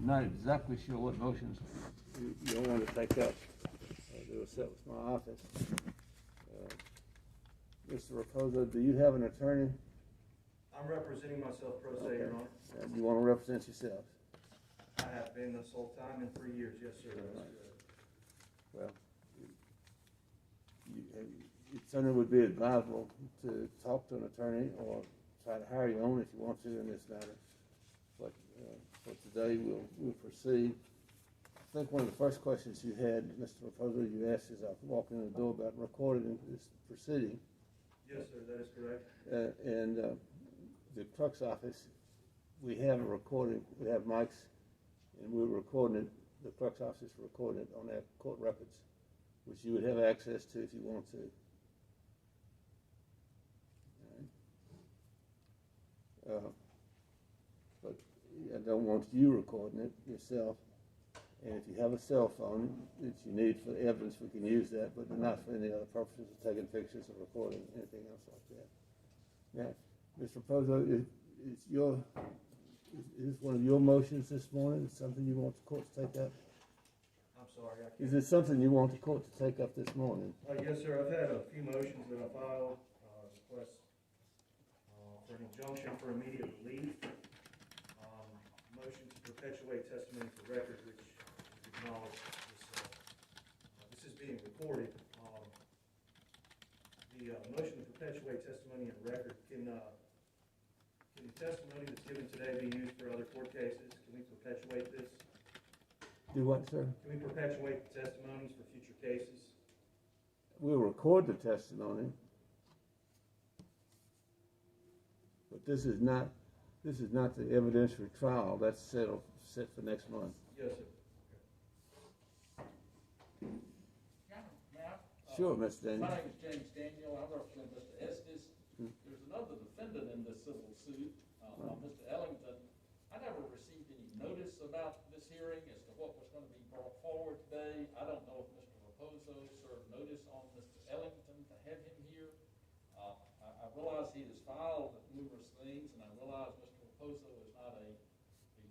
not exactly sure what motions you don't want to take up. They were set with my office. Mr. Raposo, do you have an attorney? I'm representing myself pro se, Your Honor. And you want to represent yourself? I have been this whole time in 3 years, yes, sir. That's correct. Well, it certainly would be advisable to talk to an attorney or try to hire your own if you want to in this matter. But for today, we'll proceed. I think one of the first questions you had, Mr. Raposo, you asked as I walked in the door about recording this proceeding. Yes, sir, that is correct. The clerk's office, we have a recording, we have mics, and we're recording it, the clerk's office is recording it on their court records, which you would have access to if you want to. But I don't want you recording it yourself. And if you have a cell phone that you need for evidence, we can use that, but not for any other purposes of taking pictures or recording anything else like that. Now, Mr. Raposo, is this one of your motions this morning? Is something you want the court to take up? I'm sorry, I can't. Is it something you want the court to take up this morning? Yes, sir, I've had a few motions that I filed, requests for an injunction for immediate relief, motion to perpetuate testimony for record, which is acknowledged. This is being recorded. The motion to perpetuate testimony in record, can the testimony that's given today be used for other court cases? Can we perpetuate this? Do what, sir? Can we perpetuate the testimonies for future cases? We'll record the testimony, but this is not the evidentiary trial. That's set for next month. Yes, sir. Sure, Mr. Daniel. My name is James Daniel. I represent Mr. Estes. There's another defendant in this civil suit, Mr. Ellington. I never received any notice about this hearing as to what was going to be brought forward today. I don't know if Mr. Raposo served notice on Mr. Ellington to have him here. I realize he has filed numerous things, and I realize Mr. Raposo is not a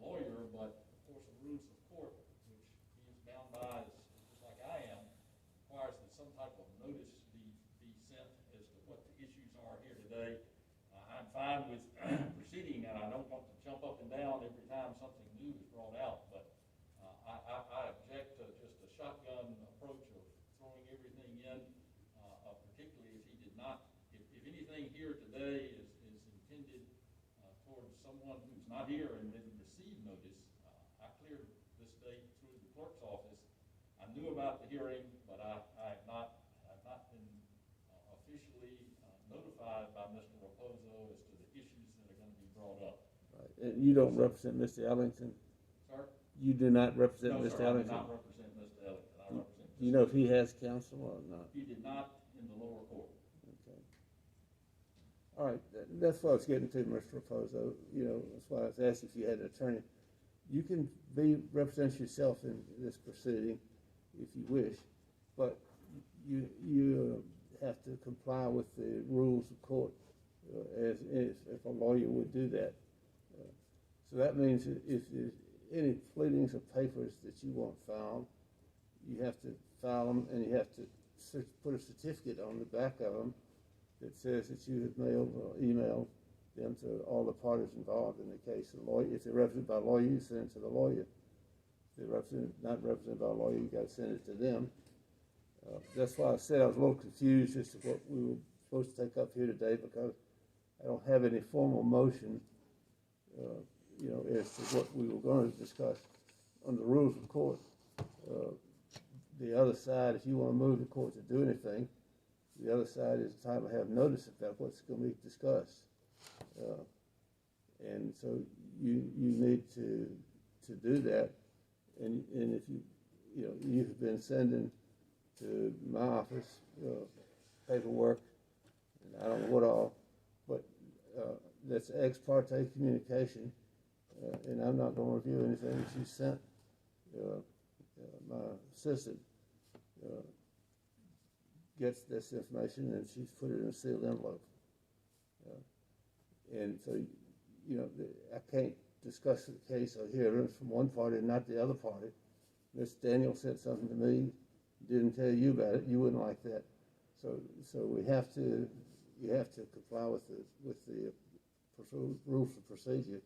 lawyer, but of course the rules of court, which he is bound by, just like I am, requires that some type of notice be sent as to what the issues are here today. I'm fine with proceeding, and I don't want to jump up and down every time something new is brought out, but I object to just a shotgun approach of throwing everything in, particularly if he did not, if anything here today is intended towards someone who's not here and didn't receive notice. I cleared this date through the clerk's office. I knew about the hearing, but I have not been officially notified by Mr. Raposo as to the issues that are going to be brought up. Right. And you don't represent Mr. Ellington? Sir? You do not represent No, Mr. sir, Ellington? I do not represent Mr. Ellington. I represent Do you know if he has counsel or not? He did not in the lower court. Okay. All right, that's what I was getting to, Mr. Raposo. You know, that's why I was asking if you had an attorney. You can represent yourself in this proceeding if you wish, but you have to comply with the rules of court as if a lawyer would do that. So that means if there's any pleadings or papers that you want filed, you have to file them, and you have to put a certificate on the back of them that says that you have mailed or emailed them to all the parties involved in the case. The lawyer, if they're represented by a lawyer, you send it to the lawyer. If they're not represented by a lawyer, you got to send it to them. That's why I said I was a little confused as to what we were supposed to take up here today, because I don't have any formal motion, you know, as to what we were going to discuss on the rules of court. The other side, if you want to move the court to do anything, the other side is entitled to have notice about what's going to be discussed. And so you need to do that. And if you've been sending to my office paperwork, and I don't know what all, but that's ex parte communication, and I'm not going to review anything that you sent. My assistant gets this information, and she's put it in a sealed envelope. And so, you know, I can't discuss the case or hear evidence from one party and not the other party. Miss Daniel said something to me, didn't tell you about it, you wouldn't like that. So you have to comply with the rules of procedure.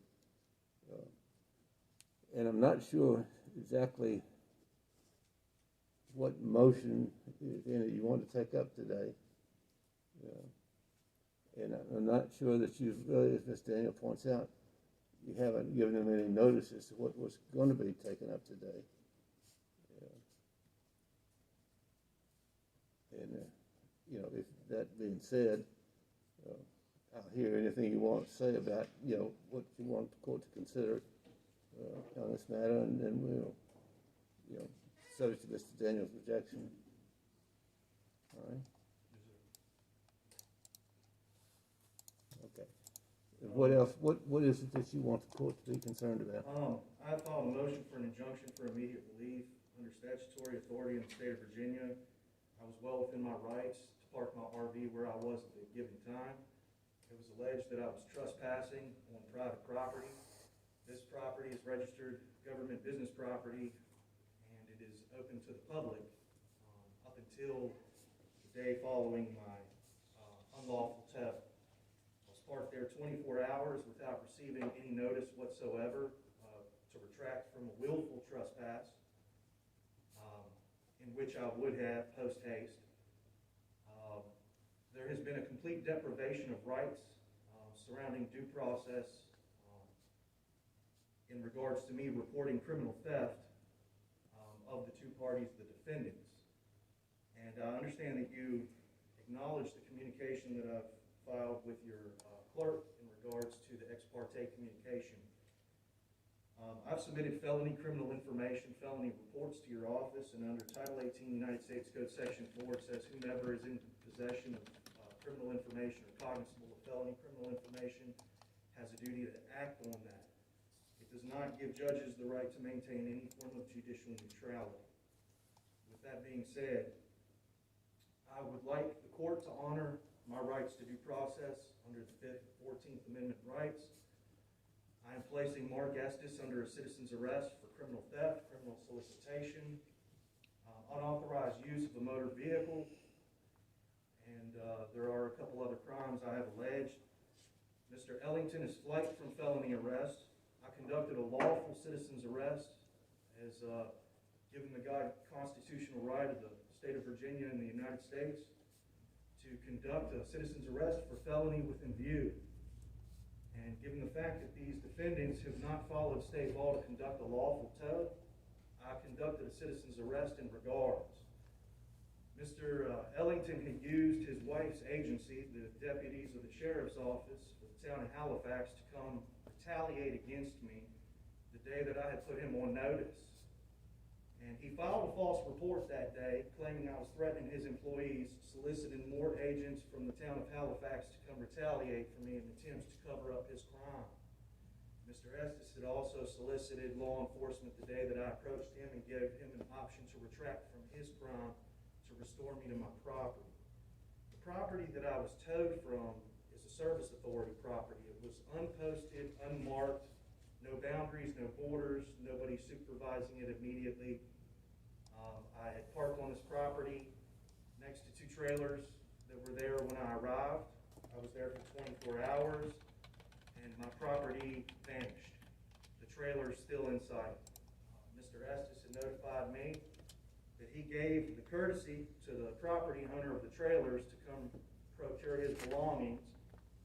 And I'm not sure exactly what motion, if any, you want to take up today. And I'm not sure that you've really, as Ms. Daniel points out, you haven't given them any notice as to what was going to be taken up today. And, if that being said, I'll hear anything you want to say about, what you want the court to consider on this matter, and then we'll, subject to Mr. Daniel's rejection. All right? Okay. And what else, what is it that you want the court to be concerned about? I filed a motion for an injunction for immediate relief under statutory authority in the state of Virginia. I was well within my rights to park my RV where I was at a given time. It was alleged that I was trespassing on private property. This property is registered government business property, and it is open to the public up until the day following my unlawful theft. I was parked there 24 hours without receiving any notice whatsoever to retract from a willful trespass, in which I would have post haste. There has been a complete deprivation of rights surrounding due process in regards to me reporting criminal theft of the two parties, the defendants. And I understand that you acknowledge the communication that I've filed with your clerk in regards to the ex parte communication. I've submitted felony criminal information, felony reports to your office, and under Title 18 United States Code Section 4, it says whomever is in possession of criminal information or cognizable of felony criminal information has a duty to act on that. It does not give judges the right to maintain any form of judicial neutrality. With that being said, I would like the court to honor my rights to due process under the 5th and 14th Amendment rights. I am placing Mark Estes under a citizen's arrest for criminal theft, criminal solicitation, unauthorized use of a motor vehicle, and there are a couple other crimes I have alleged. Mr. Ellington is flight from felony arrest. I conducted a lawful citizen's arrest as given the constitutional right of the state of Virginia and the United States to conduct a citizen's arrest for felony within view. And given the fact that these defendants have not followed state law to conduct a lawful tow, I conducted a citizen's arrest in regards. Mr. Ellington had used his wife's agency, the deputies of the sheriff's office for the town of Halifax, to come retaliate against me the day that I had put him on notice. And he filed a false report that day, claiming I was threatening his employees, soliciting more agents from the town of Halifax to come retaliate for me in attempts to cover up his crime. Mr. Estes had also solicited law enforcement the day that I approached him and gave him an option to retract from his crime to restore me to my property. The property that I was towed from is a service authority property. It was unposted, unmarked, no boundaries, no borders, nobody supervising it immediately. I had parked on this property next to two trailers that were there when I arrived. I was there for 24 hours, and my property vanished. The trailer is still in sight. Mr. Estes had notified me that he gave the courtesy to the property owner of the trailers to come procure his belongings,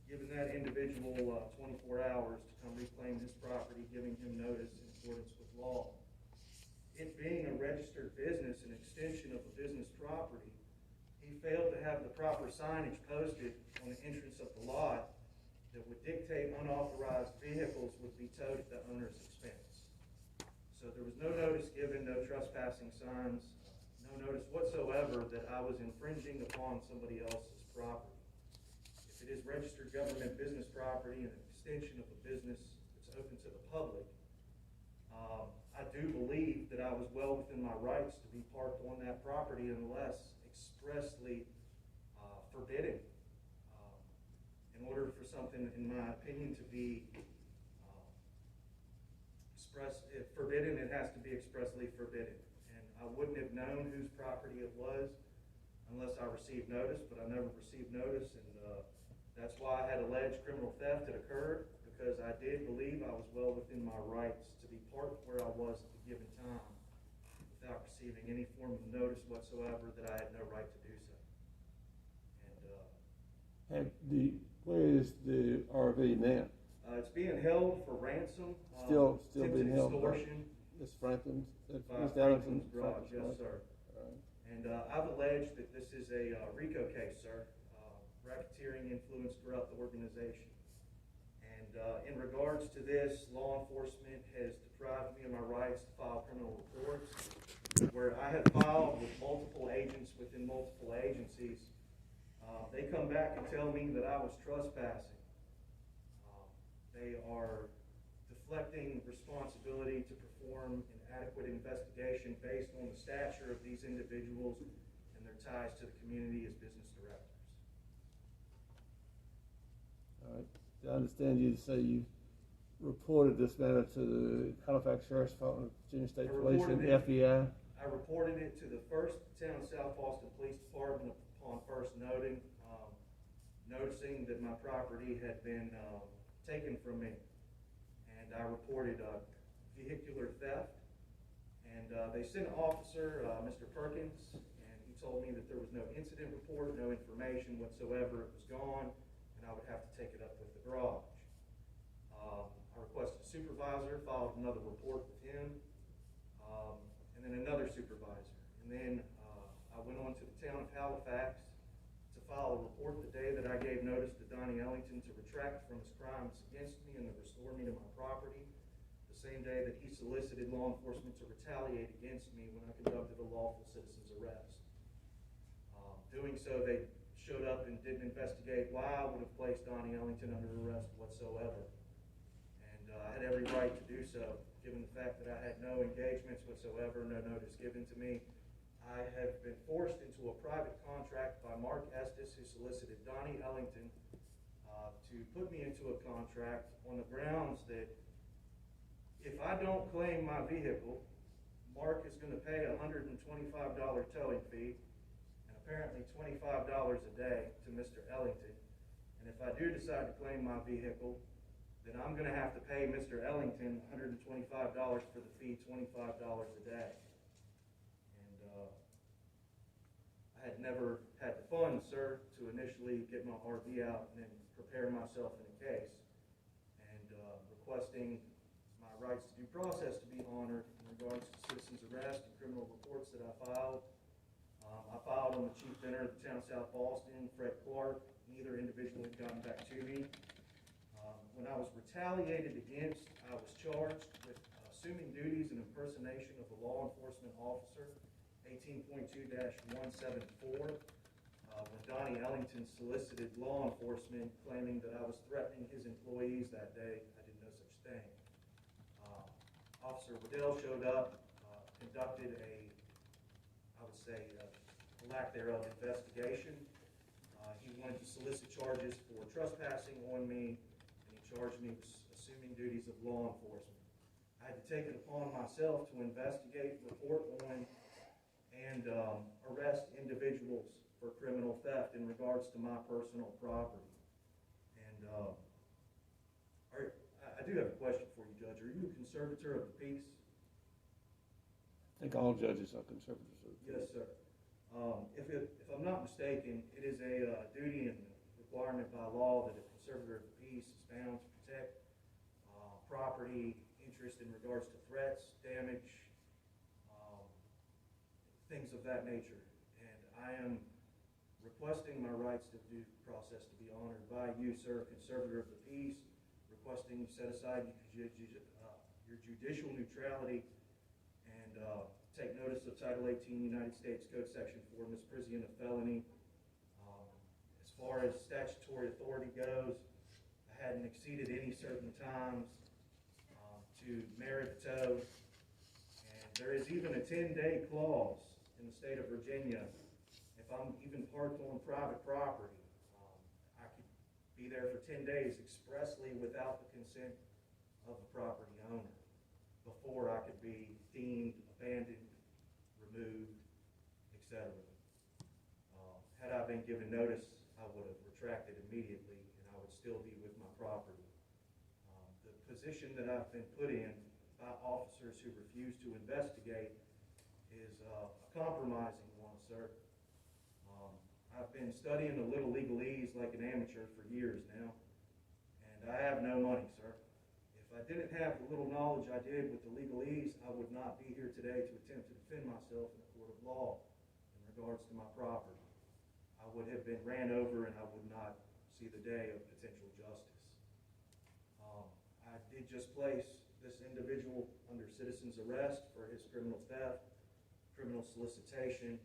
giving that individual 24 hours to come reclaim his property, giving him notice in accordance with law. It being a registered business, an extension of a business property, he failed to have the proper signage posted on the entrance of the lot that would dictate unauthorized vehicles would be towed at the owner's expense. So there was no notice given, no trespassing signs, no notice whatsoever that I was infringing upon somebody else's property. If it is registered government business property and an extension of a business that's open to the public, I do believe that I was well within my rights to be parked on that property unless expressly forbidden. In order for something, in my opinion, to be if forbidden, it has to be expressly forbidden. And I wouldn't have known whose property it was unless I received notice, but I never received notice, and that's why I had alleged criminal theft that occurred, because I did believe I was well within my rights to be parked where I was at the given time without receiving any form of notice whatsoever that I had no right to do so. And where is the RV now? it's being held for ransom. Still attempted being held by extortion Ms. Franklin's, by Ms. Ellington's Franklin's garage, yes, sir. And I've alleged that this is a RICO case, sir. Racketeering, influence, corrupt organization. And in regards to this, law enforcement has deprived me of my rights to file criminal reports, where I have filed with multiple agents within multiple agencies. They come back and tell me that I was trespassing. They are deflecting responsibility to perform an adequate investigation based on the stature of these individuals and their ties to the community as business directors. All right. I understand you to say you reported this matter to the Halifax Sheriff's Department, Virginia State Police, and the FBI. I reported it to the first town of South Boston Police Department upon first noticing that my property had been taken from me. And I reported vehicular theft. And they sent an officer, Mr. Perkins, and he told me that there was no incident report, no information whatsoever. It was gone, and I would have to take it up with the garage. I requested a supervisor, filed another report with him, and then another supervisor. And then I went on to the town of Halifax to file a report the day that I gave notice to Donnie Ellington to retract from his crimes against me and to restore me to my property. The same day that he solicited law enforcement to retaliate against me when I conducted a lawful citizen's arrest. Doing so, they showed up and didn't investigate why I would have placed Donnie Ellington under arrest whatsoever. And I had every right to do so, given the fact that I had no engagements whatsoever, no notice given to me. I have been forced into a private contract by Mark Estes, who solicited Donnie Ellington to put me into a contract on the grounds that if I don't claim my vehicle, Mark is going to pay a $125 towing fee and apparently $25 a day to Mr. Ellington. And if I do decide to claim my vehicle, then I'm going to have to pay Mr. Ellington $125 for the fee, $25 a day. And I had never had the funds, sir, to initially get my RV out and then prepare myself in a case. And requesting my rights to due process to be honored in regards to citizen's arrest and criminal reports that I filed. I filed on the chief vendor of the town of South Boston, Fred Clark. Neither individual had gotten back to me. When I was retaliated against, I was charged with assuming duties and impersonation of a law enforcement officer, 18.2-174. When Donnie Ellington solicited law enforcement claiming that I was threatening his employees that day, I did no such thing. Officer Waddell showed up, conducted I would say, a lack thereof investigation. He wanted to solicit charges for trespassing on me, and he charged me with assuming duties of law enforcement. I had to take it upon myself to investigate, report on, and arrest individuals for criminal theft in regards to my personal property. And I do have a question for you, Judge. Are you a conservator of the peace? I think all judges are conservators of the peace. Yes, sir. If I'm not mistaken, it is a duty and requirement by law that a conservator of the peace is bound to protect property, interest in regards to threats, damage, things of that nature. And I am requesting my rights to due process to be honored by you, sir, conservator of the peace, requesting you set aside your judicial neutrality and take notice of Title 18 United States Code Section 4, misprision of felony. As far as statutory authority goes, I hadn't exceeded any certain times to merit tow. And there is even a 10-day clause in the state of Virginia. If I'm even parked on private property, I could be there for 10 days expressly without the consent of the property owner. before I could be deemed abandoned, removed, etc. Had I been given notice, I would have retracted immediately, and I would still be with my property. The position that I've been put in by officers who refuse to investigate is a compromising one, sir. I've been studying a little legalese like an amateur for years now, and I have no money, sir. If I didn't have the little knowledge I did with the legalese, I would not be here today to attempt to defend myself in a court of law in regards to my property. I would have been ran over and I would not see the day of potential justice. I did just place this individual under citizen's arrest for his criminal theft, criminal solicitation.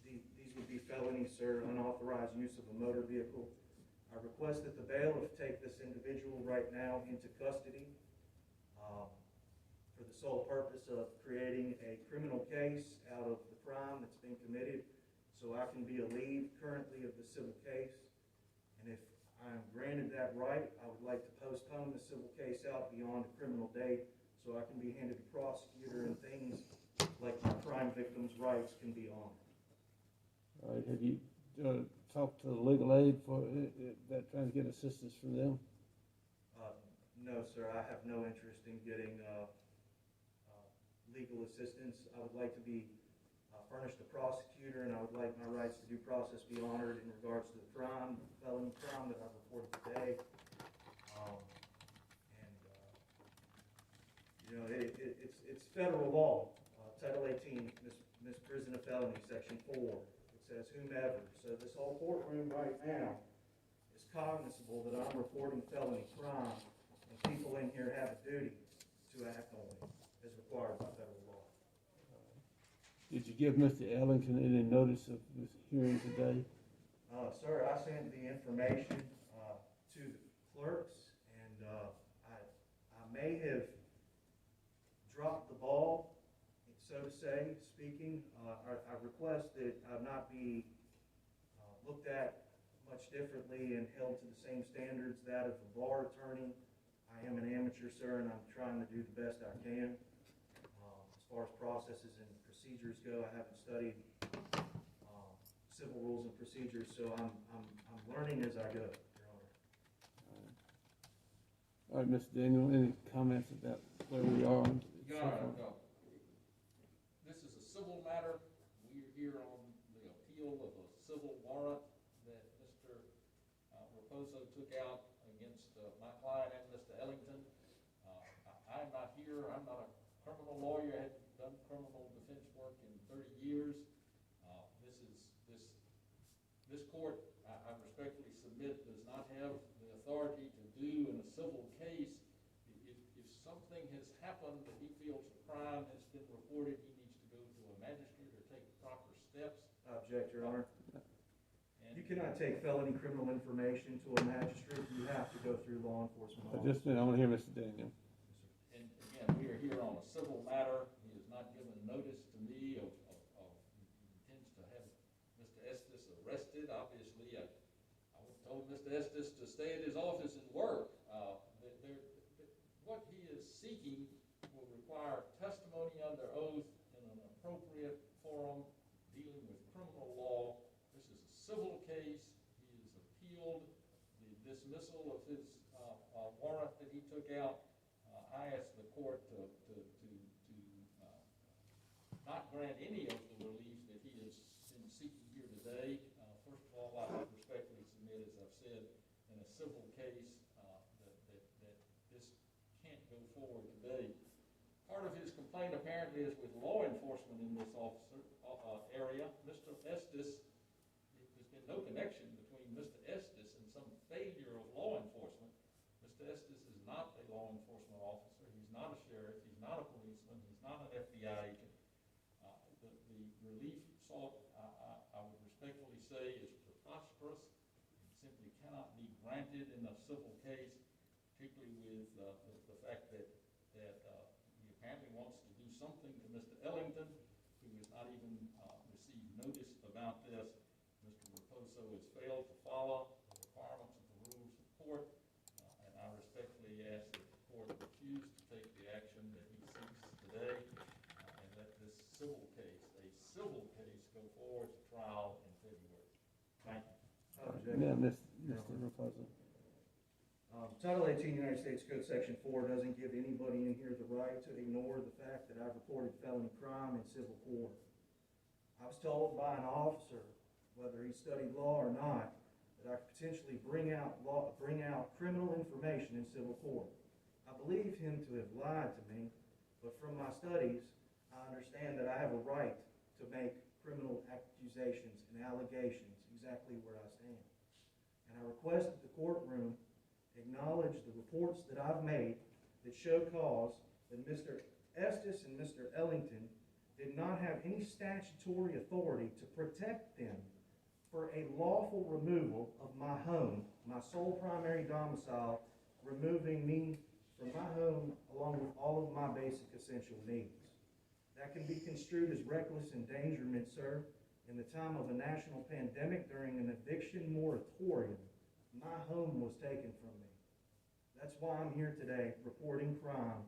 These would be felonies, sir, unauthorized use of a motor vehicle. I request that the bailiff take this individual right now into custody for the sole purpose of creating a criminal case out of the crime that's been committed, so I can be relieved currently of the civil case. And if I'm granted that right, I would like to postpone the civil case out beyond the criminal date so I can be handed a prosecutor and things like my crime victims' rights can be honored. All right, have you talked to the legal aid for that, trying to get assistance from them? No, sir, I have no interest in getting legal assistance. I would like to be furnished a prosecutor, and I would like my rights to due process be honored in regards to the crime, felony crime that I've reported today. It's federal law, Title 18, misprision of felony, Section 4. Says whomever. So this whole courtroom right now is cognizable that I'm reporting felony crime, and people in here have a duty to act on it as required by federal law. Did you give Mr. Ellington any notice of this hearing today? Sir, I sent the information to the clerks, and I may have dropped the ball, so to say, speaking. I request that I not be looked at much differently and held to the same standards that of a bar attorney. I am an amateur, sir, and I'm trying to do the best I can. As far as processes and procedures go, I haven't studied civil rules and procedures, so I'm learning as I go, Your Honor. All right, Mr. Daniel, any comments about where we are? Your Honor, no. This is a civil matter. We are here on the appeal of a civil warrant that Mr. Raposo took out against my client and Mr. Ellington. I'm not here. I'm not a criminal lawyer. I haven't done criminal defense work in 30 years. This court, I respectfully submit, does not have the authority to do in a civil case. If something has happened that he feels a crime has been reported, he needs to go to a magistrate or take proper steps. I object, Your Honor. You cannot take felony criminal information to a magistrate. You have to go through law enforcement. Just a minute, I want to hear Mr. Daniel. And again, we are here on a civil matter. He has not given notice to me of he intends to have Mr. Estes arrested. Obviously, I told Mr. Estes to stay at his office and work. What he is seeking will require testimony under oath in an appropriate forum dealing with criminal law. This is a civil case. He has appealed the dismissal of his warrant that he took out. I asked the court to not grant any of the relief that he has been seeking here today. First of all, I respectfully submit, as I've said, in a civil case that this can't go forward today. Part of his complaint apparently is with law enforcement in this area. Mr. Estes, there's been no connection between Mr. Estes and some failure of law enforcement. Mr. Estes is not a law enforcement officer. He's not a sheriff. He's not a policeman. He's not an FBI agent. The relief sought, I would respectfully say, is preposterous. It simply cannot be granted in a civil case, particularly with the fact that he apparently wants to do something to Mr. Ellington, who has not even received notice about this. Mr. Raposo has failed to follow the requirements of the rules of court, and I respectfully ask that the court Yeah, Mr. No. Raposo. Title 18 United States Code Section 4 doesn't give anybody in here the right to ignore the fact that I've reported felony crime in civil court. I was told by an officer, whether he studied law or not, that I could potentially bring out criminal information in civil court. I believe him to have lied to me, but from my studies, I understand that I have a right to make criminal accusations and allegations exactly where I stand. And I request that the courtroom acknowledge the reports that I've made that show cause that Mr. Estes and Mr. Ellington did not have any statutory authority to protect them for a lawful removal of my home, my sole primary domicile, removing me from my home along with all of my basic essential needs. That can be construed as reckless endangerment, sir. In the time of a national pandemic during an eviction moratorium, my home was taken from me. That's why I'm here today reporting crime,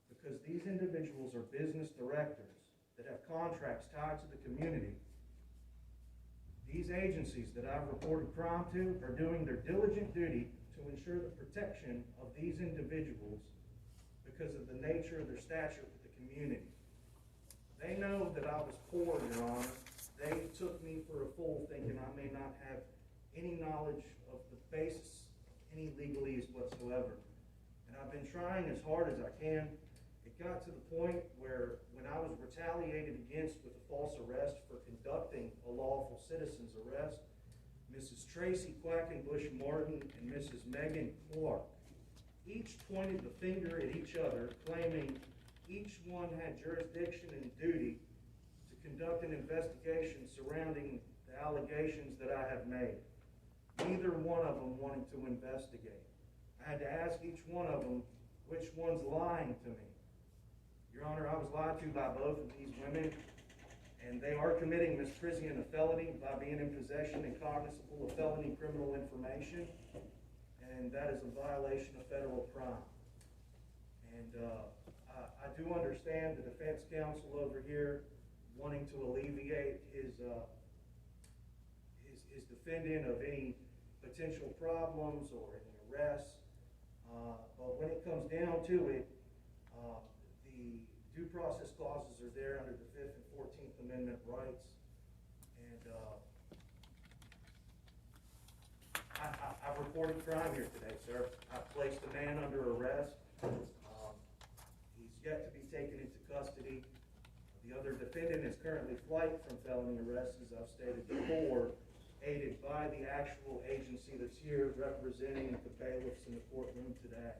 because these individuals are business directors that have contracts tied to the community. These agencies that I've reported crime to are doing their diligent duty to ensure the protection of these individuals because of the nature of their stature with the community. They know that I was poor, Your Honor. They took me for a fool, thinking I may not have any knowledge of the basis of any legalese whatsoever. And I've been trying as hard as I can. It got to the point where when I was retaliated against with a false arrest for conducting a lawful citizen's arrest, Mrs. Tracy Quackenbush Martin and Mrs. Megan Clark each pointed the finger at each other, claiming each one had jurisdiction and duty to conduct an investigation surrounding the allegations that I have made. Neither one of them wanted to investigate. I had to ask each one of them which one's lying to me. Your Honor, I was lied to by both of these women, and they are committing misprision of felony by being in possession and cognizable of felony criminal information, and that is a violation of federal crime. And I do understand the defense counsel over here wanting to alleviate his defendant of any potential problems or any arrests, but when it comes down to it, the due process clauses are there under the 5th and 14th Amendment rights, and I've reported crime here today, sir. I've placed a man under arrest. He's yet to be taken into custody. The other defendant is currently flight from felony arrest, as I've stated before, aided by the actual agency that's here representing the bailiffs in the courtroom today.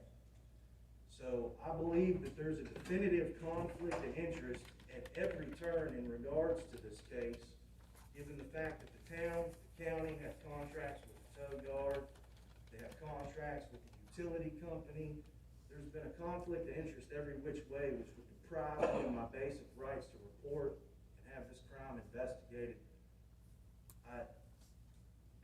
So I believe that there's a definitive conflict of interest at every turn in regards to this case, given the fact that the county has contracts with the tow yard, they have contracts with the utility company. There's been a conflict of interest every which way, which would deprive me of my basic rights to report and have this crime investigated.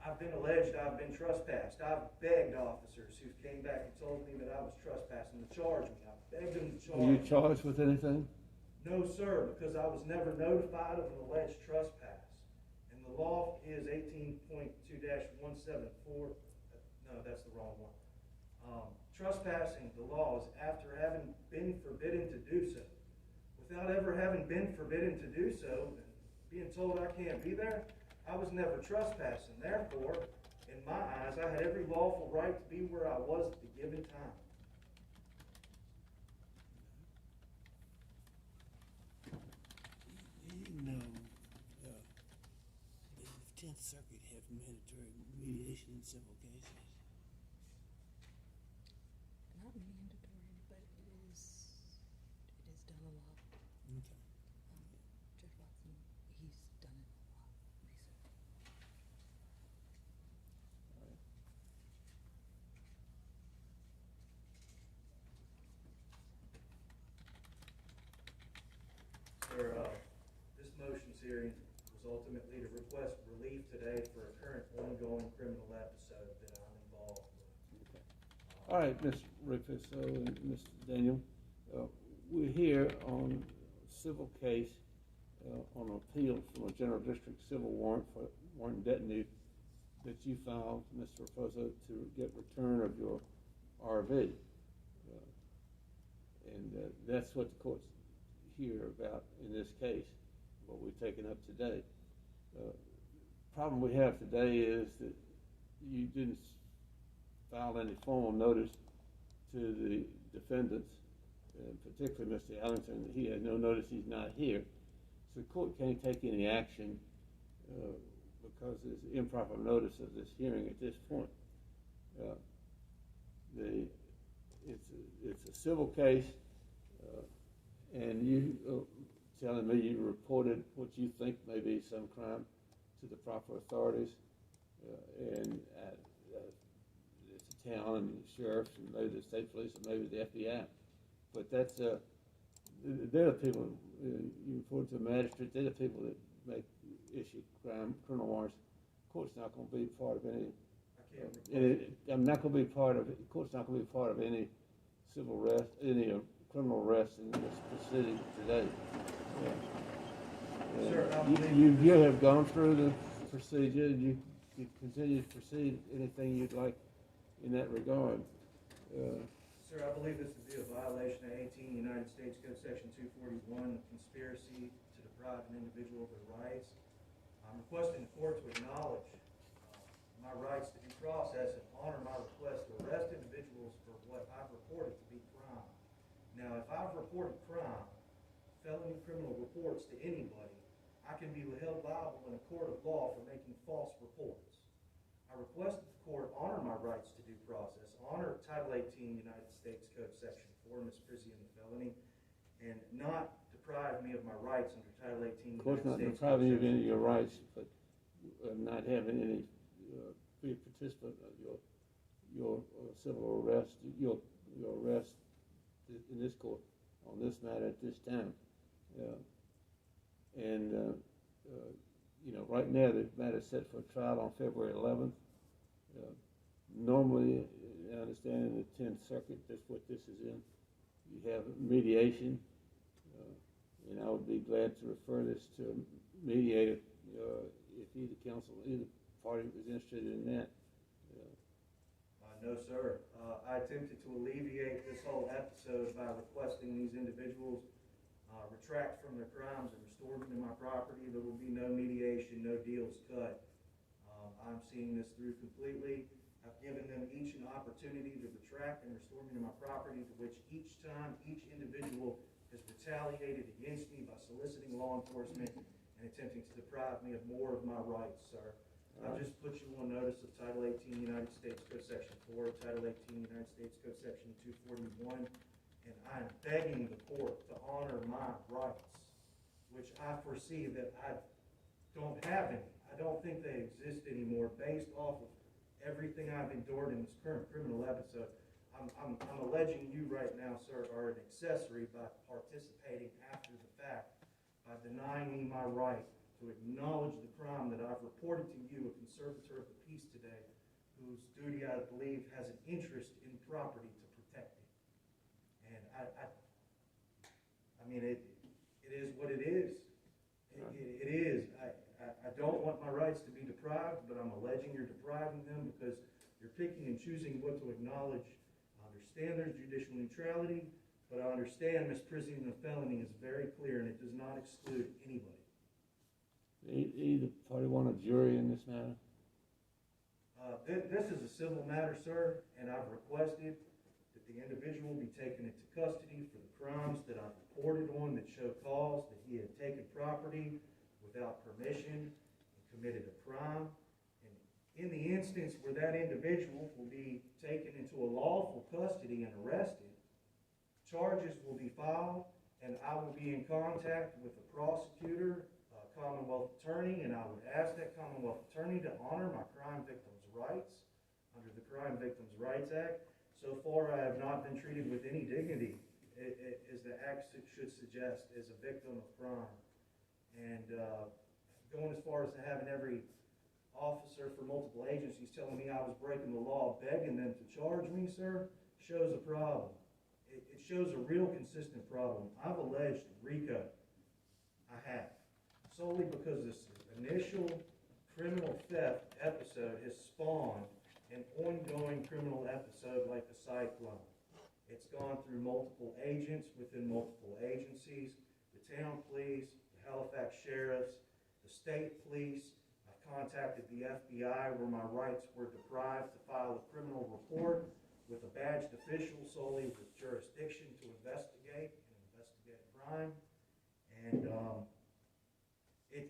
I've been alleged I've been trespassed. I've begged officers who came back and told me that I was trespassing to charge me. I begged them to charge me. Were you charged with anything? No, sir, because I was never notified of an alleged trespass. And the law is 18.2-174. No, that's the wrong one. Trespassing, the law is after having been forbidden to do so. Without ever having been forbidden to do so, and being told I can't be there, I was never trespassing. Therefore, in my eyes, I had every lawful right to be where I was at the given time. You know, the 10th Circuit have mandatory mediation in civil cases. Not mandatory, but it is done a lot. Okay. Judge Watson, he's done it a lot recently. Sir, this motion's hearing was ultimately to request relief today for a current ongoing criminal episode that I'm involved with. All right, Ms. Rufus and Mr. Daniel, we're here on a civil case on an appeal from a general district civil warrant for warrant detinue that you filed, Mr. Raposo, to get return of your RV. That's what the court's here about in this case, what we've taken up today. Problem we have today is that you didn't file any formal notice to the defendants, particularly Mr. Ellington. He had no notice he's not here. So the court can't take any action because there's improper notice of this hearing at this point. It's a civil case, and you telling me you reported what you think may be some crime to the proper authorities, and it's a town and the sheriffs and maybe the state police and maybe the FBI. But that's they're the people, you report to a magistrate, they're the people that make issue criminal warrants. The court's not going to be part of any. I'm not going to be part of it. The court's not going to be part of any civil arrest, any criminal arrest in this proceeding today. Sir, you have gone through the procedure. You continue to proceed. Anything you'd like in that regard? Sir, I believe this would be a violation of 18 United States Code Section 241, conspiracy to deprive an individual of their rights. I'm requesting the court to acknowledge my rights to due process and honor my request to arrest individuals for what I've reported to be crime. Now, if I've reported crime, felony criminal reports to anybody, I can be held liable in a court of law for making false reports. I request that the court honor my rights to due process, honor Title 18 United States Code Section 4, misprision of felony, and not deprive me of my rights under Title 18 Of course, United not States depriving you Code of any of Section your rights, but not having any be a participant of your civil arrest, your arrest in this court on this matter at this time. Right now the matter is set for trial on February 11th. Normally, I understand in the 10th Circuit, that's what this is in. You have mediation, and I would be glad to refer this to a mediator if either party was interested in that. No, sir. I attempted to alleviate this whole episode by requesting these individuals retract from their crimes and restore them to my property. There will be no mediation, no deals cut. I'm seeing this through completely. I've given them each an opportunity to retract and restore me to my property, to which each time each individual has retaliated against me by soliciting law enforcement and attempting to deprive me of more of my rights, sir. I've just put you on notice of Title 18 United States Code Section 4, Title 18 United States Code Section 241, and I'm begging the court to honor my rights, which I foresee that I don't have any. I don't think they exist anymore based off of everything I've endured in this current criminal episode. I'm alleging you right now, sir, are an accessory by participating after the fact, by denying me my right to acknowledge the crime that I've reported to you, a conservator of the peace today, whose duty I believe has an interest in property to protect it. And I mean, it is what it is. It is. I don't want my rights to be deprived, but I'm alleging you're depriving them because you're picking and choosing what to acknowledge. I understand there's judicial neutrality, but I understand misprision of felony is very clear and it does not exclude anybody. Either party want a jury in this matter? This is a civil matter, sir, and I've requested that the individual be taken into custody for the crimes that I've reported on that show cause that he had taken property without permission and committed a crime. And in the instance where that individual will be taken into a lawful custody and arrested, charges will be filed, and I will be in contact with the prosecutor, Commonwealth attorney, and I would ask that Commonwealth attorney to honor my crime victims' rights under the Crime Victims' Rights Act. So far, I have not been treated with any dignity, as the act should suggest, as a victim of crime. And going as far as to having every officer for multiple agencies telling me I was breaking the law, begging them to charge me, sir, shows a problem. It shows a real consistent problem. I've alleged RICO. I have. Solely because this initial criminal theft episode has spawned an ongoing criminal episode like a cyclone. It's gone through multiple agents within multiple agencies, the town police, the Halifax sheriffs, the state police. I've contacted the FBI where my rights were deprived to file a criminal report with a badged official solely with jurisdiction to investigate crime. And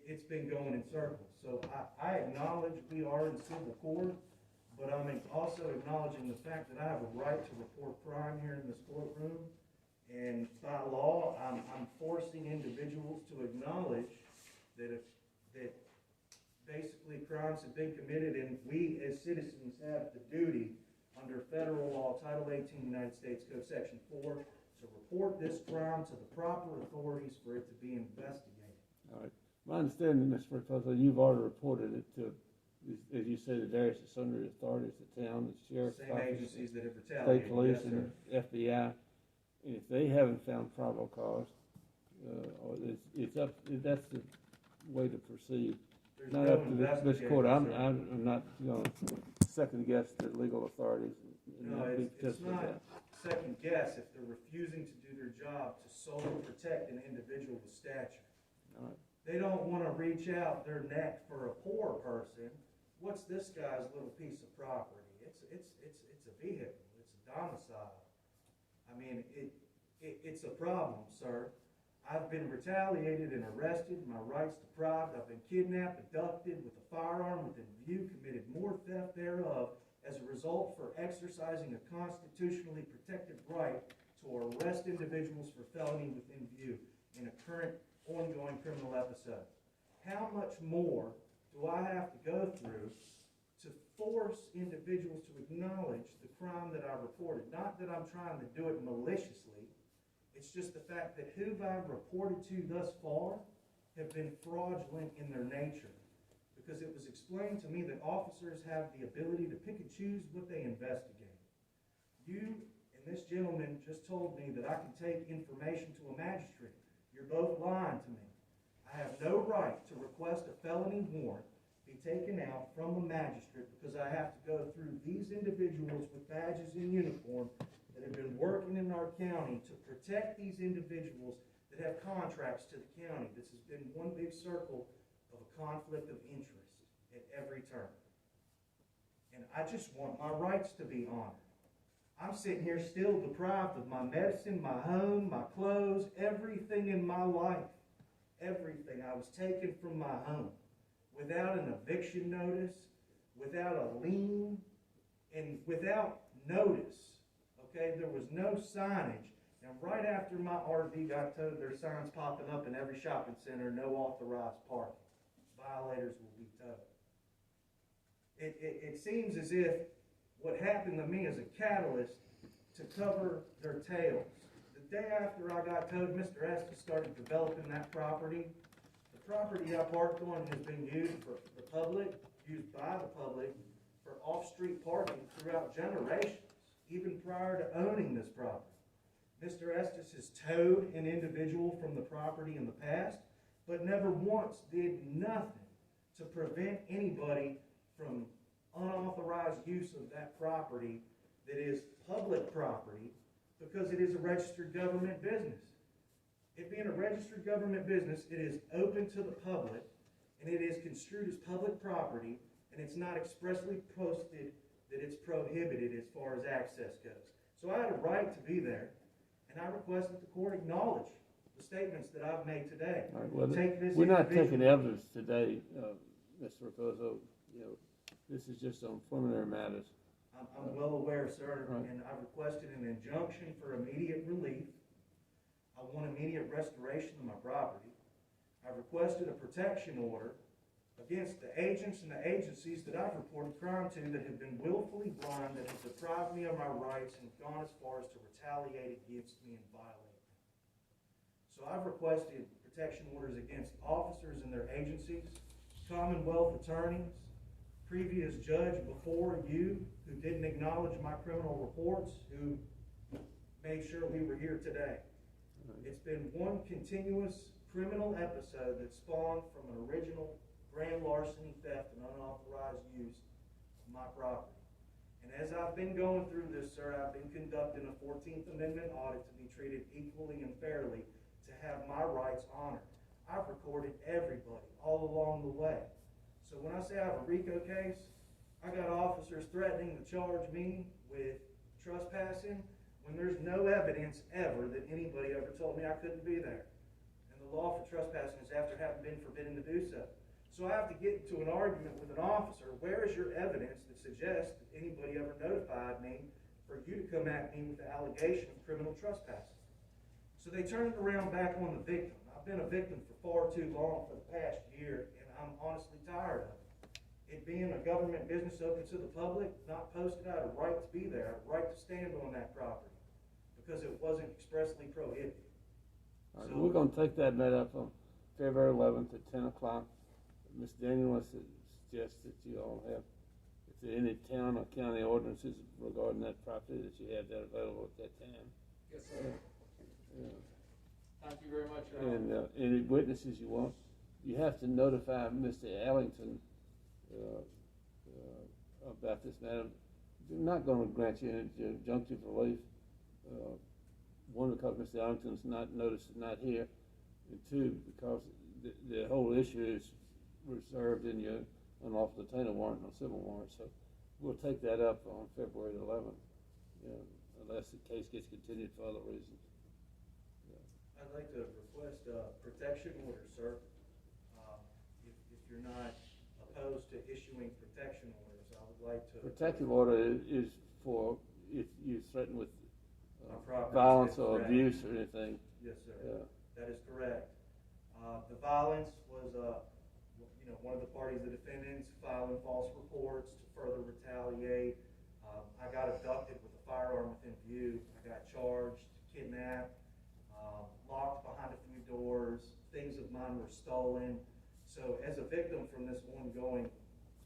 it's been going in circles. So I acknowledge we are in civil court, but I'm also acknowledging the fact that I have a right to report crime here in this courtroom. And by law, I'm forcing individuals to acknowledge that basically crimes have been committed, and we as citizens have the duty under federal law, Title 18, United States Code, Section 4, to report this crime to the proper authorities for it to be investigated. All right. My understanding, Mr. Reposo, you've already reported it to, as you say, the various sundry authorities, the town, the sheriff's Same office, agencies that have retaliated. state police, yes, and sir. FBI. And if they haven't found probable cause, or it's up, that's the way to proceed. There's Not no up to this court. investigation, sir. I'm not going to second guess the legal authorities. and No, not be it's pissed with not that. second guess if they're refusing to do their job to solely protect an individual with stature. All right. They don't want to reach out their neck for a poor person. What's this guy's little piece of property? It's a vehicle. It's a domicile. I mean, it's a problem, sir. I've been retaliated and arrested, my rights deprived. I've been kidnapped, abducted with a firearm within view, committed more theft thereof as a result for exercising a constitutionally protected right to arrest individuals for felony within view in a current ongoing criminal episode. How much more do I have to go through to force individuals to acknowledge the crime that I reported? Not that I'm trying to do it maliciously. It's just the fact that who I've reported to thus far have been fraudulent in their nature. Because it was explained to me that officers have the ability to pick and choose what they investigate. You and this gentleman just told me that I can take information to a magistrate. You're both lying to me. I have no right to request a felony warrant be taken out from a magistrate because I have to go through these individuals with badges in uniform that have been working in our county to protect these individuals that have contracts to the county. This has been one big circle of a conflict of interest at every turn. And I just want my rights to be honored. I'm sitting here still deprived of my medicine, my home, my clothes, everything in my life. Everything. I was taken from my home without an eviction notice, without a lien, and without notice. Okay, there was no signage. And right after my RV got towed, there's signs popping up in every shopping center, no authorized parking. Violators will be towed. It seems as if what happened to me is a catalyst to cover their tails. The day after I got towed, Mr. Estes started developing that property. The property I parked on has been used for the public, used by the public, for off-street parking throughout generations, even prior to owning this property. Mr. Estes has towed an individual from the property in the past, but never once did nothing to prevent anybody from unauthorized use of that property that is public property because it is a registered government business. It being a registered government business, it is open to the public and it is construed as public property, and it's not expressly posted that it's prohibited as far as access goes. So I had a right to be there, and I request that the court acknowledge the statements that I've made today. All right, well, Take this we're not individual- taking evidence today, Mr. Reposo. This is just on preliminary matters. I'm well aware, sir, Right. and I requested an injunction for immediate relief. I want immediate restoration of my property. I requested a protection order against the agents and the agencies that I've reported crime to that have been willfully blind, that have deprived me of my rights and gone as far as to retaliate against me and violate me. So I've requested protection orders against officers and their agencies, Commonwealth attorneys, previous judge before you who didn't acknowledge my criminal reports, who made sure we were here today. It's been one continuous criminal episode that spawned from an original grand larceny, theft, and unauthorized use of my property. And as I've been going through this, sir, I've been conducting a 14th Amendment audit to be treated equally and fairly, to have my rights honored. I've recorded everybody all along the way. So when I say I have a RICO case, I got officers threatening to charge me with trespassing when there's no evidence ever that anybody ever told me I couldn't be there. And the law for trespassing is after having been forbidden to do so. So I have to get into an argument with an officer. Where is your evidence that suggests that anybody ever notified me for you to come at me with the allegation of criminal trespassing? So they turn it around back on the victim. I've been a victim for far too long for the past year, and I'm honestly tired of it. It being a government business open to the public, not posted, I had a right to be there, I had a right to stand on that property because it wasn't expressly prohibited. All right, So- we're gonna take that matter up on February 11th at 10 o'clock. Ms. Daniel wants to suggest that you all have, if there are any town or county ordinances regarding that property, that you have that available at that time. Yes, sir. Yeah. Thank you very much, Your Honor. And any witnesses you want, you have to notify Mr. Ellington about this matter. They're not going to grant you any injunctive relief. One, because Mr. Ellington's not here, and two, because the whole issue is reserved in your unlawful detainer warrant and civil warrant. So we'll take that up on February 11th, unless the case gets continued for other reasons. I'd like to request a protection order, sir. If you're not opposed to issuing protection orders, I would like to. Protective order is for if you threaten with My property, violence that's or correct. abuse or anything. Yes, sir. Yeah. That is correct. The violence was, one of the parties, the defendants, filing false reports to further retaliate. I got abducted with a firearm within view. I got charged, kidnapped, locked behind a few doors. Things of mine were stolen. So as a victim from this ongoing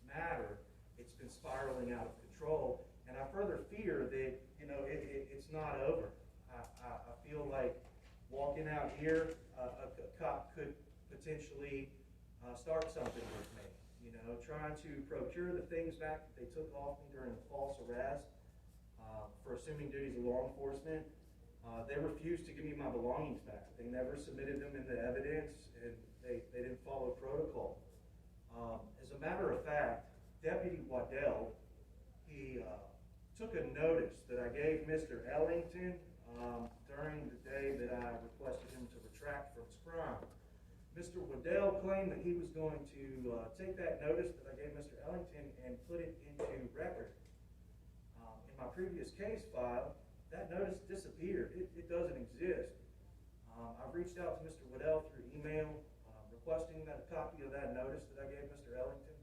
matter, it's been spiraling out of control. And I further fear that, it's not over. I feel like walking out here, a cop could potentially start something with me. Trying to procure the things back that they took off me during a false arrest for assuming duties of law enforcement. They refused to give me my belongings back. They never submitted them into evidence, and they didn't follow protocol. As a matter of fact, Deputy Waddell, he took a notice that I gave Mr. Ellington during the day that I requested him to retract from his crime. Mr. Waddell claimed that he was going to take that notice that I gave Mr. Ellington and put it into record. In my previous case file, that notice disappeared. It doesn't exist. I've reached out to Mr. Waddell through email requesting that a copy of that notice that I gave Mr. Ellington.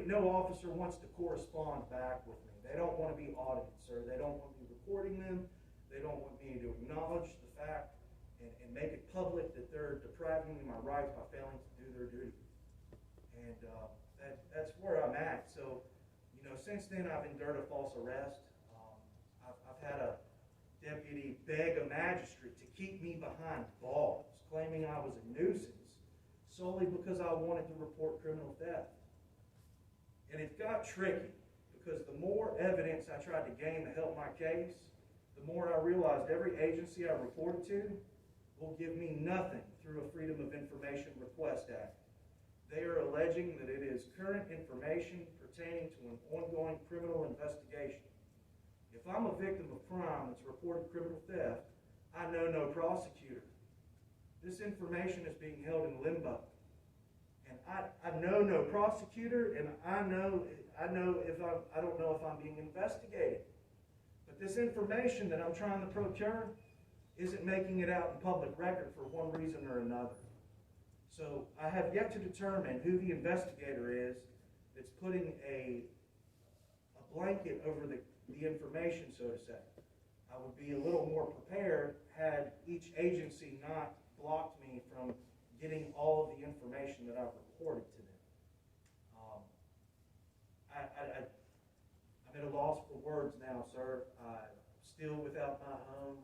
No officer wants to correspond back with me. They don't want to be audited, sir. They don't want me recording them. They don't want me to acknowledge the fact and make it public that they're depriving me of my rights by failing to do their duty. And that's where I'm at. So, since then I've endured a false arrest. I've had a deputy beg a magistrate to keep me behind bars, claiming I was a nuisance solely because I wanted to report criminal theft. And it got tricky because the more evidence I tried to gain to help my case, the more I realized every agency I reported to will give me nothing through a Freedom of Information Request Act. They are alleging that it is current information pertaining to an ongoing criminal investigation. If I'm a victim of crime that's reported criminal theft, I know no prosecutor. This information is being held in limbo. And I know no prosecutor, and I don't know if I'm being investigated. But this information that I'm trying to procure isn't making it out in public record for one reason or another. So I have yet to determine who the investigator is that's putting a blanket over the information, so to say. I would be a little more prepared had each agency not blocked me from getting all of the information that I've reported to them. I'm at a loss for words now, sir. Still without my home,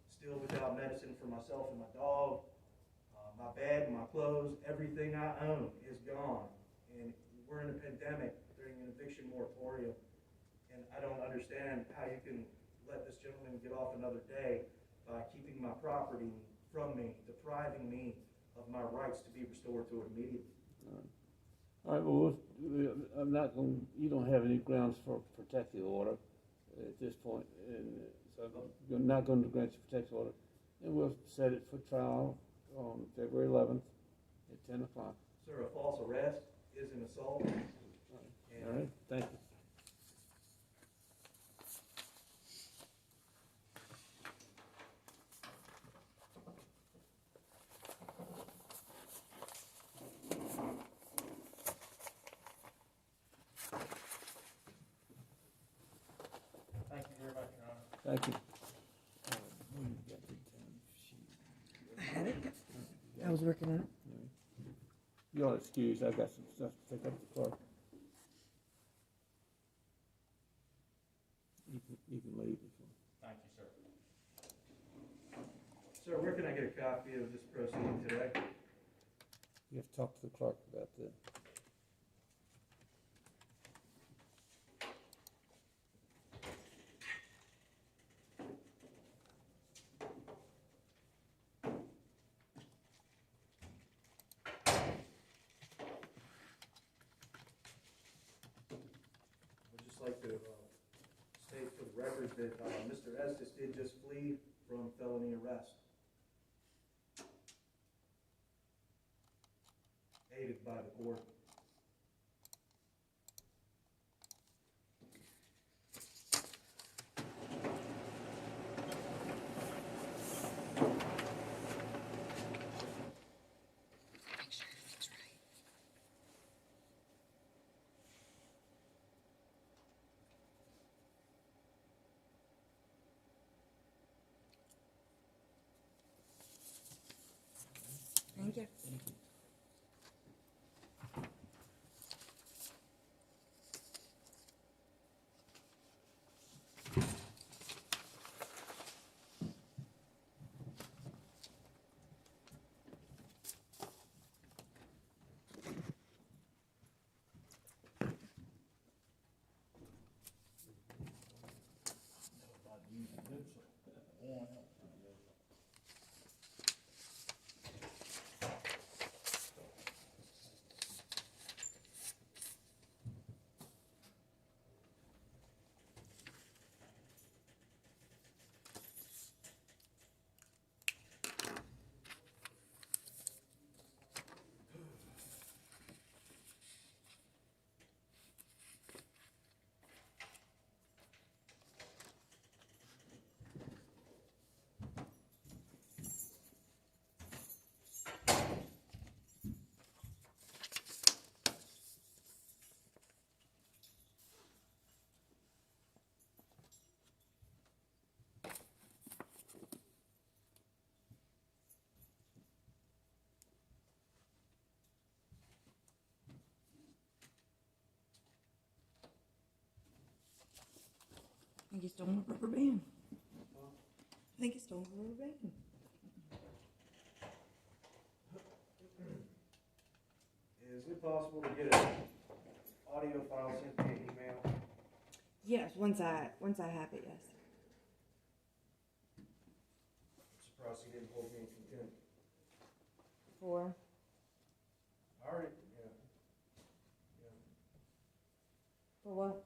still without medicine for myself and my dog. My bed, my clothes, everything I own is gone. And we're in a pandemic during an eviction moratorium. And I don't understand how you can let this gentleman get off another day by keeping my property from me, depriving me of my rights to be restored to it immediately. All right, well, I'm not going, you don't have any grounds for protective order at this point, and so I'm not going to grant you protective order. And we'll set it for trial on February 11th at 10 o'clock. Sir, a false arrest is an assault. All right, thank you. Thank you very much, Your Honor. Thank you. When you got the time sheet. I had it. I was working on it. You're excused, I've got some stuff to pick up the clerk. You can leave if you want. Thank you, sir. Sir, where can I get a copy of this proceeding today? You have to talk to the clerk about that. I'd just like to state for the record that Mr. Estes did just flee from felony arrest, aided by the court. Make sure it's right. Thank you. Thank you. I think you stole my rubber band. I think you stole my rubber band. Is it possible to get an audio file sent via email? Yes, once I have it, yes. I'm surprised he didn't hold me in contempt. For All right, yeah. for what?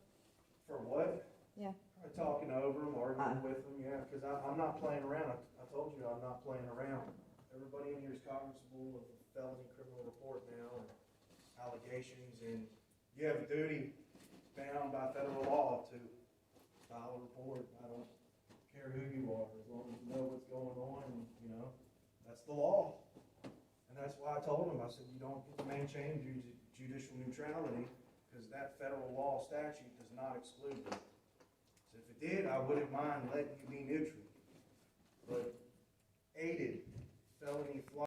For what? Yeah. Talking over him, arguing with him, yeah, because I'm not playing around. I told you I'm not playing around. Everybody in here is cognizable of a felony criminal report now and allegations, and you have a duty bound by federal law to file a report. I don't care who you are, as long as you know what's going on, and, you know, that's the law. And that's why I told him, I said, you don't get to maintain judicial neutrality, because that federal law statute does not exclude it. So if it did, I wouldn't mind letting you be neutral. But aided felony flight